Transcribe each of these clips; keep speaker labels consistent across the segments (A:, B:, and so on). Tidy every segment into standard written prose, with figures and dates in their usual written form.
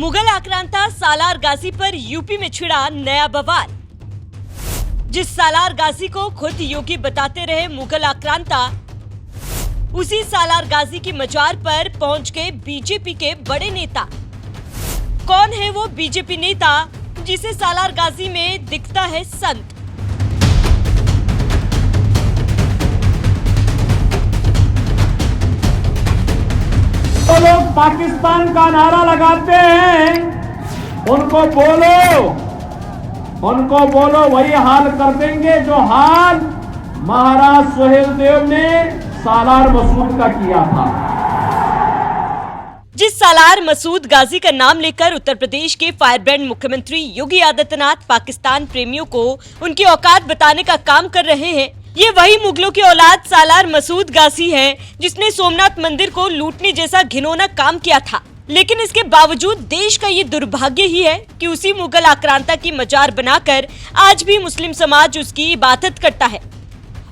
A: मुगल आक्रांता सालार गाजी पर यूपी में छिड़ा नया बवाल। जिस सालार गाजी को खुद योगी बताते रहे मुगल आक्रांता, उसी सालार गाजी की मजार पर पहुंच गए बीजेपी के बड़े नेता। कौन है वो बीजेपी नेता जिसे सालार गाजी में दिखता है संत?
B: तो लोग पाकिस्तान का नारा लगाते हैं, उनको बोलो वही हाल कर देंगे जो हाल महाराज सुहेलदेव ने सालार मसूद का किया था।
A: जिस सालार मसूद गाजी का नाम लेकर उत्तर प्रदेश के फायरब्रांड मुख्यमंत्री योगी आदित्यनाथ पाकिस्तान प्रेमियों को उनकी औकात बताने का काम कर रहे हैं, ये वही मुगलों की औलाद सालार मसूद गाजी है जिसने सोमनाथ मंदिर को लूटने जैसा घिनौना काम किया था। लेकिन इसके बावजूद देश का ये दुर्भाग्य ही है कि उसी मुगल आक्रांता की मजार बनाकर आज भी मुस्लिम समाज उसकी इबादत करता है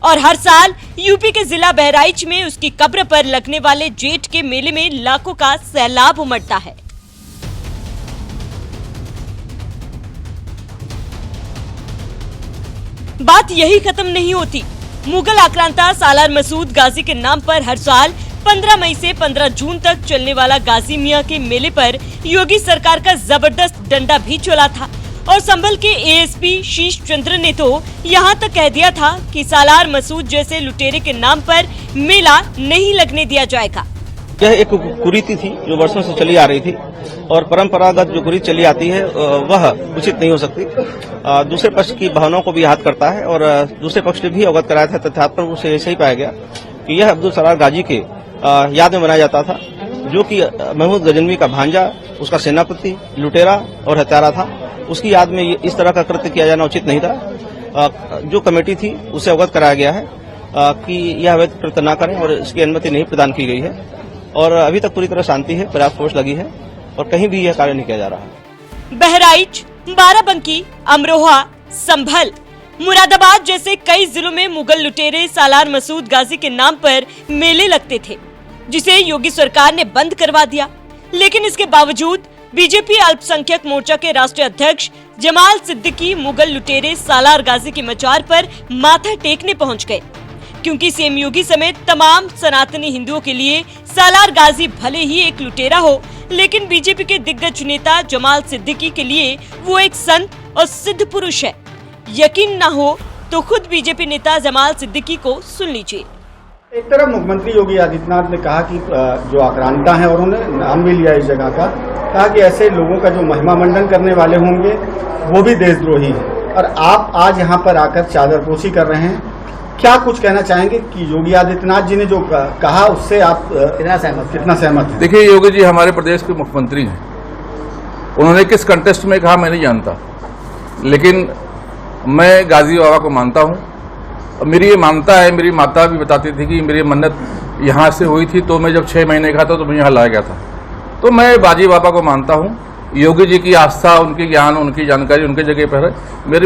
A: और हर साल यूपी के जिला बहराइच में उसकी कब्र पर लगने वाले जेठ के मेले में लाखों का सैलाब उमड़ता है। बात यही खत्म नहीं होती। मुगल आक्रांता सालार मसूद गाजी के नाम पर हर साल 15 मई से 15 जून तक चलने वाला गाजी मियां के मेले पर योगी सरकार का जबरदस्त डंडा भी चला था और संभल के एएसपी शीश चंद्र ने तो यहाँ तक कह दिया था कि सालार मसूद जैसे लुटेरे के नाम पर मेला नहीं लगने दिया जाएगा।
C: यह एक कुरीति थी जो वर्षों से चली आ रही थी और परंपरागत जो कुरीति चली आती है वह उचित नहीं हो सकती। दूसरे पक्ष की भावनाओं को भी याद करता है और दूसरे पक्ष ने भी अवगत कराया था। तथ्यात्मक रूप से ऐसे ही पाया गया कि यह अब्दुल सलार गाजी के याद में मनाया जाता था, जो कि महमूद गजनवी का भांजा, उसका सेनापति, लुटेरा और हत्यारा था। उसकी याद में इस तरह का कृत्य किया जाना उचित नहीं था। जो कमेटी थी उसे अवगत कराया गया है कि यह अवैध कृत्य न करें और इसकी अनुमति नहीं प्रदान की गई है और अभी तक पूरी तरह शांति है, पर्याप्त फोर्स लगी है और कहीं भी यह कार्य नहीं किया जा रहा है।
A: बहराइच, बाराबंकी, अमरोहा, संभल, मुरादाबाद जैसे कई जिलों में मुगल लुटेरे सालार मसूद गाजी के नाम पर मेले लगते थे, जिसे योगी सरकार ने बंद करवा दिया। लेकिन इसके बावजूद बीजेपी अल्पसंख्यक मोर्चा के राष्ट्रीय अध्यक्ष जमाल सिद्दीकी मुगल लुटेरे सालार गाजी की मजार पर माथा टेकने पहुंच गए, क्योंकि सीएम योगी समेत तमाम सनातनी हिंदुओं के लिए सालार गाजी भले ही एक लुटेरा हो, लेकिन बीजेपी के दिग्गज नेता जमाल सिद्दीकी के लिए वो एक संत और सिद्ध पुरुष है। यकीन न हो तो खुद बीजेपी नेता जमाल सिद्दीकी को सुन लीजिए।
D: एक तरफ मुख्यमंत्री योगी आदित्यनाथ ने कहा कि जो आक्रांता है, और उन्होंने नाम भी लिया इस जगह का, कहा कि ऐसे लोगों का जो महिमा मंडन करने वाले होंगे वो भी देशद्रोही है, और आप आज यहाँ पर आकर चादरपोशी कर रहे हैं। क्या कुछ कहना चाहेंगे कि योगी आदित्यनाथ जी ने जो कहा उससे आप कितना सहमत हैं?
E: देखिए, योगी जी हमारे प्रदेश के मुख्यमंत्री हैं। उन्होंने किस कंटेस्ट में कहा मैं नहीं जानता, लेकिन मैं गाजी बाबा को मानता हूँ और मेरी ये मानता है। मेरी माता भी बताती थी कि मेरी मन्नत यहाँ से हुई थी, तो मैं जब 6 महीने का था तो मैं यहाँ लाया गया था। तो मैं गाजी बाबा को मानता हूँ। योगी जी की आस्था, उनकी ज्ञान, उनकी जानकारी उनके जगह पर है।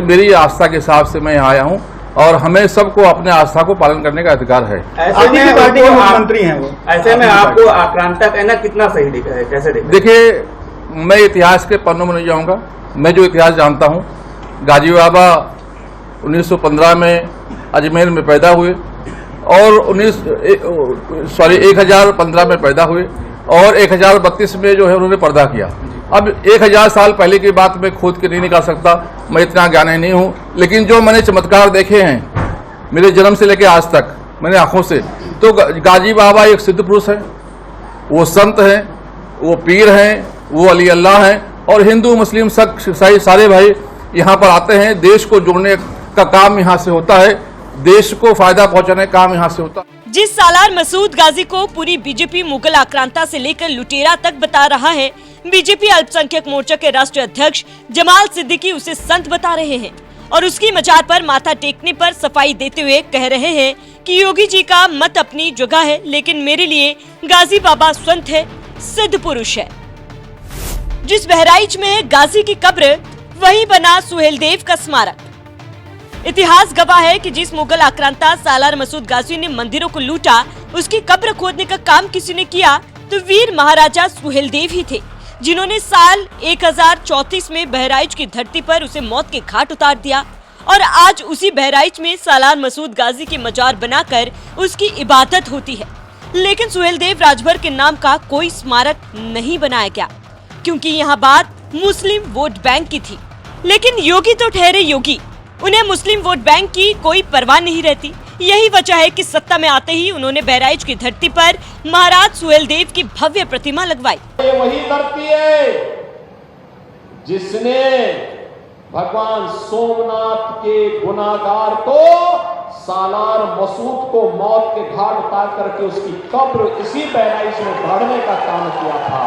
E: मेरी आस्था के हिसाब से मैं यहाँ आया हूँ और हमें सबको अपने आस्था को पालन करने का अधिकार है।
D: ऐसे में पार्टी के मुख्यमंत्री हैं वो,
F: ऐसे में आपको आक्रांता कहना कितना सही दिखा है, कैसे देखा?
E: देखिए, मैं इतिहास के पन्नों में नहीं जाऊंगा। मैं जो इतिहास जानता हूँ, गाजी बाबा 1915 में अजमेर में पैदा हुए और 1015 में पैदा हुए और 1032 में जो है उन्होंने पर्दा किया। अब 1000 साल पहले की बात मैं खोद के नहीं निकाल सकता, मैं इतना ज्ञानी नहीं हूँ, लेकिन जो मैंने चमत्कार देखे हैं मेरे जन्म से लेकर आज तक मैंने आंखों से, तो गाजी बाबा एक सिद्ध पुरुष है, वो संत हैं, वो पीर हैं, वो अली अल्लाह हैं और हिंदू मुस्लिम सारे भाई यहाँ पर आते हैं। देश को जोड़ने का काम यहाँ से होता है, देश को फायदा पहुँचाने का काम यहाँ से होता है।
A: जिस सालार मसूद गाजी को पूरी बीजेपी मुगल आक्रांता से लेकर लुटेरा तक बता रहा है, बीजेपी अल्पसंख्यक मोर्चा के राष्ट्रीय अध्यक्ष जमाल सिद्दीकी उसे संत बता रहे हैं और उसकी मजार पर माथा टेकने पर सफाई देते हुए कह रहे हैं कि योगी जी का मत अपनी जगह है, लेकिन मेरे लिए गाजी बाबा संत है, सिद्ध पुरुष है। जिस बहराइच में है गाजी की कब्र, वहीं बना सुहेलदेव का स्मारक। इतिहास गवाह है कि जिस मुगल आक्रांता सालार मसूद गाजी ने मंदिरों को लूटा, उसकी कब्र खोदने का काम किसी ने किया तो वीर महाराजा सुहेलदेव ही थे, जिन्होंने साल 1034 में बहराइच की धरती पर उसे मौत के घाट उतार दिया और आज उसी बहराइच में सालार मसूद गाजी की मजार बनाकर उसकी इबादत होती है। लेकिन सुहेलदेव राजभर के नाम का कोई स्मारक नहीं बनाया गया क्योंकि यहाँ बात मुस्लिम वोट बैंक की थी। लेकिन योगी तो ठहरे योगी, उन्हें मुस्लिम वोट बैंक की कोई परवाह नहीं रहती। यही वजह है कि सत्ता में आते ही उन्होंने बहराइच की धरती पर महाराज सुहेलदेव की भव्य प्रतिमा लगवाई।
B: ये वही धरती है जिसने भगवान सोमनाथ के गुनाहगार को सालार मसूद को मौत के घाट उतार करके उसकी कब्र इसी बहराइच में गाड़ने का काम किया था।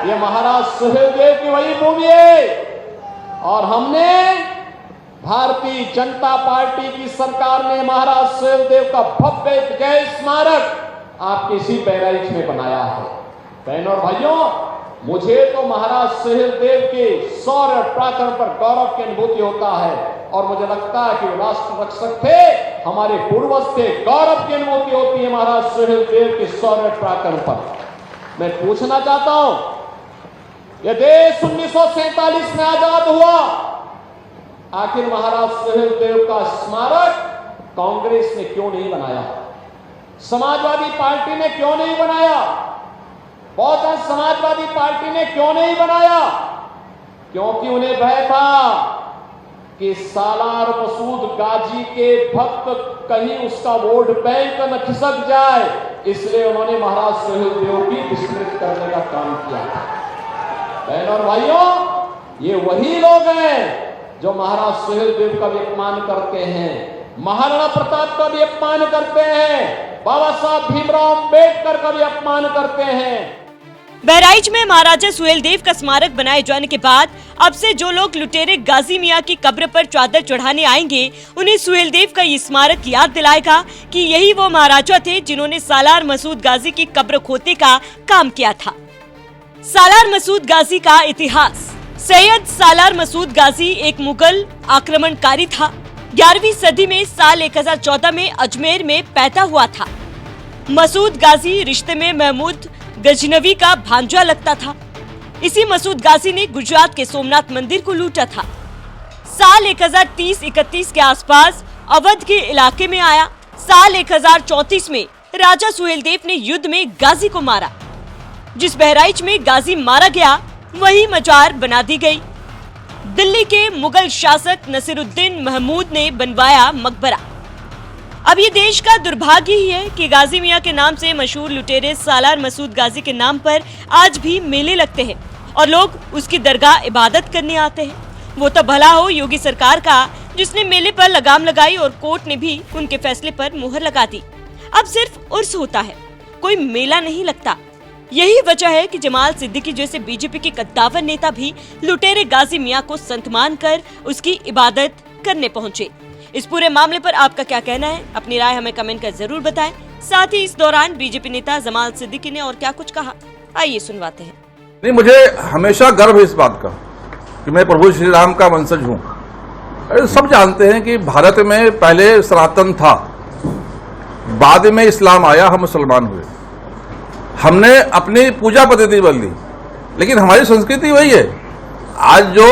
B: ये महाराज सुहेलदेव की वही भूमि है और हमने भारतीय जनता पार्टी की सरकार ने महाराज सुहेलदेव का भव्य जय स्मारक आपके इसी बहराइच में बनाया है। बहनों और भाइयों, मुझे तो महाराज सुहेलदेव के शौर्य पराक्रम पर गौरव की अनुभूति होता है और मुझे लगता है कि वो राष्ट्र रक्षक थे, हमारे पूर्वज थे। गौरव की अनुभूति होती है महाराज सुहेलदेव के शौर्य पराक्रम पर। मैं पूछना चाहता हूं, यह देश 1947 में आजाद हुआ, आखिर महाराज सुहेलदेव का स्मारक कांग्रेस ने क्यों नहीं बनाया? समाजवादी पार्टी ने क्यों नहीं बनाया? बहुजन समाजवादी पार्टी ने क्यों नहीं बनाया? क्योंकि उन्हें भय था कि सालार मसूद गाजी के भक्त कहीं उसका वोट बैंक न खिसक जाए, इसलिए उन्होंने महाराज सुहेलदेव की विस्मृत करने का काम किया। बहनों और भाइयों, ये वही लोग हैं जो महाराज सुहेलदेव का भी अपमान करते हैं, महाराणा प्रताप का भी अपमान करते हैं, बाबा साहब भीमराव अंबेडकर का भी अपमान करते हैं।
A: बहराइच में महाराजा सुहेलदेव का स्मारक बनाए जाने के बाद अब से जो लोग लुटेरे गाजी मियां की कब्र पर चादर चढ़ाने आएंगे, उन्हें सुहेलदेव का ये स्मारक याद दिलाएगा कि यही वो महाराजा थे जिन्होंने सालार मसूद गाजी की कब्र खोदने का काम किया था। सालार मसूद गाजी का इतिहास। सैयद सालार मसूद गाजी एक मुगल आक्रमणकारी था। 11वीं सदी में साल 1014 में अजमेर में पैदा हुआ था। मसूद गाजी रिश्ते में महमूद गजनवी का भांजा लगता था। इसी मसूद गाजी ने गुजरात के सोमनाथ मंदिर को लूटा था। साल 1030-31 के आसपास अवध के इलाके में आया। साल 1034 में राजा सुहेलदेव ने युद्ध में गाजी को मारा। जिस बहराइच में गाजी मारा गया वही मजार बना दी गई। दिल्ली के मुगल शासक नसीरुद्दीन महमूद ने बनवाया मकबरा। अब ये देश का दुर्भाग्य ही है कि गाजी मियां के नाम से मशहूर लुटेरे सालार मसूद गाजी के नाम पर आज भी मेले लगते हैं और लोग उसकी दरगाह इबादत करने आते हैं। वो तो भला हो योगी सरकार का, जिसने मेले पर लगाम लगाई और कोर्ट ने भी उनके फैसले पर मुहर लगा दी। अब सिर्फ उर्स होता है, कोई मेला नहीं लगता। यही वजह है कि जमाल सिद्दीकी जैसे बीजेपी के कद्दावर नेता भी लुटेरे गाजी मियां को संत मानकर उसकी इबादत करने पहुंचे। इस पूरे मामले पर आपका क्या कहना है? अपनी राय हमें कमेंट कर जरूर बताएं। साथ ही इस दौरान बीजेपी नेता जमाल सिद्दीकी ने और क्या कुछ कहा, आइए सुनवाते हैं।
E: नहीं, मुझे हमेशा गर्व है इस बात का कि मैं प्रभु श्री राम का वंशज हूँ। सब जानते हैं कि भारत में पहले सनातन था, बाद में इस्लाम आया, हम मुसलमान हुए। हमने अपनी पूजा पद्धति बदली, लेकिन हमारी संस्कृति वही है। आज जो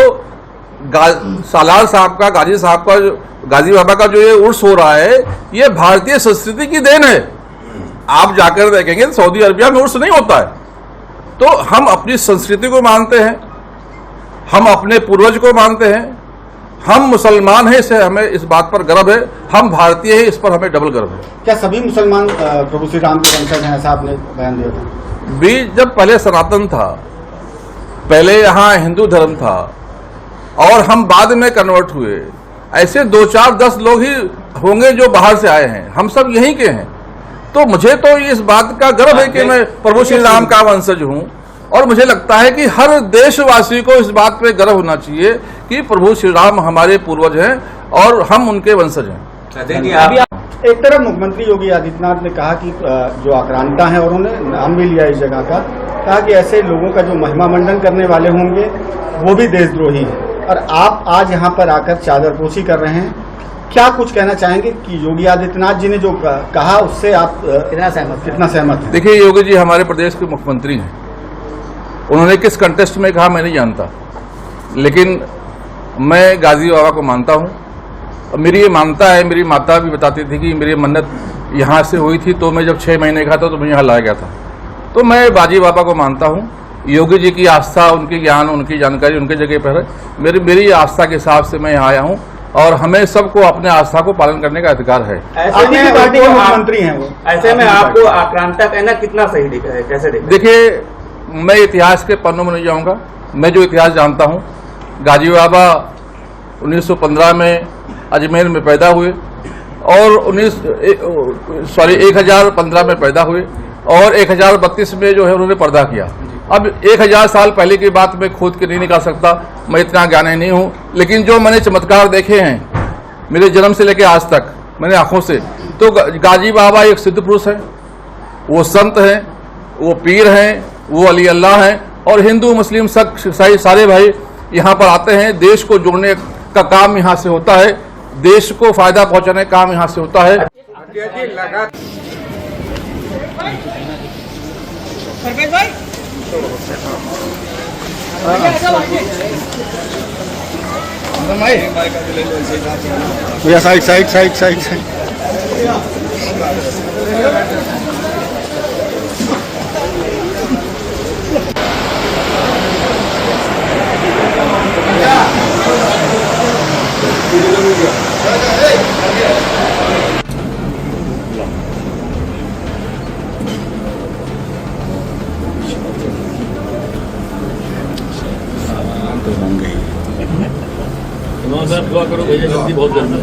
E: सालार साहब का, गाजी साहब का, गाजी बाबा का जो ये उर्स हो रहा है, ये भारतीय संस्कृति की देन है। आप जाकर देखेंगे सऊदी अरबिया में उर्स नहीं होता है। तो हम अपनी संस्कृति को मानते हैं, हम अपने पूर्वज को मानते हैं, हम मुसलमान हैं, इससे हमें इस बात पर गर्व है। हम भारतीय हैं, इस पर हमें डबल गर्व है।
D: क्या सभी मुसलमान प्रभु श्री राम के वंशज हैं, ऐसा आपने बयान दिया था?
E: भी जब पहले सनातन था, पहले यहाँ हिंदू धर्म था और हम बाद में कन्वर्ट हुए, ऐसे 2, 4, 10 लोग ही होंगे जो बाहर से आए हैं। हम सब यहीं के हैं। तो मुझे तो इस बात का गर्व है कि मैं प्रभु श्री राम का वंशज हूँ और मुझे लगता है कि हर देशवासी को इस बात पे गर्व होना चाहिए कि प्रभु श्री राम हमारे पूर्वज हैं और हम उनके वंशज हैं।
D: एक तरफ मुख्यमंत्री योगी आदित्यनाथ ने कहा कि जो आक्रांता हैं, और उन्होंने नाम भी लिया इस जगह का, कहा कि ऐसे लोगों का जो महिमा मंडन करने वाले होंगे वो भी देशद्रोही है। और आप आज यहाँ पर आकर चादरपोशी कर रहे हैं, क्या कुछ कहना चाहेंगे कि योगी आदित्यनाथ जी ने जो कहा उससे आप कितना सहमत हैं?
E: देखिए, योगी जी हमारे प्रदेश के मुख्यमंत्री हैं उन्होंने किस कंटेस्ट में कहा मैं नहीं जानता, लेकिन मैं गाजी बाबा को मानता हूँ। मेरी ये मानता है, मेरी माता भी बताती थी कि मेरी मन्नत यहाँ से हुई थी, तो मैं जब 6 महीने का था तो मुझे यहाँ लाया गया था। तो मैं बाजी बाबा को मानता हूँ। योगी जी की आस्था, उनकी ज्ञान, उनकी जानकारी उनके जगह पर है। मेरी आस्था के हिसाब से मैं यहाँ आया हूँ और हमें सबको अपने आस्था को पालन करने का अधिकार है।
F: ऐसे में
D: पार्टी के
F: उनको
D: मुख्यमंत्री हैं वो,
F: ऐसे में आपको आक्रांता कहना कितना सही दिखा है, कैसे देखा?
E: देखिए, मैं इतिहास के पन्नों में नहीं जाऊंगा। मैं जो इतिहास जानता हूं, गाजी बाबा 1915 में अजमेर में पैदा हुए और 1015 में पैदा हुए और 1032 में जो है उन्होंने पर्दा किया। अब 1000 साल पहले की बात मैं खोद के नहीं निकाल सकता, मैं इतना ज्ञानी नहीं हूं, लेकिन जो मैंने चमत्कार देखे हैं मेरे जन्म से लेकर आज तक मैंने आंखों से, तो गाजी बाबा एक सिद्ध पुरुष है, वो संत हैं, वो पीर हैं, वो अली अल्लाह हैं और हिंदू मुस्लिम सारे भाई यहाँ पर आते हैं। देश को जोड़ने का काम यहाँ से होता है, देश को फायदा पहुँचाने का काम यहाँ से होता है।
D: भैया साइड।
G: दुआ करो भैया, जल्दी बहुत जल्दी।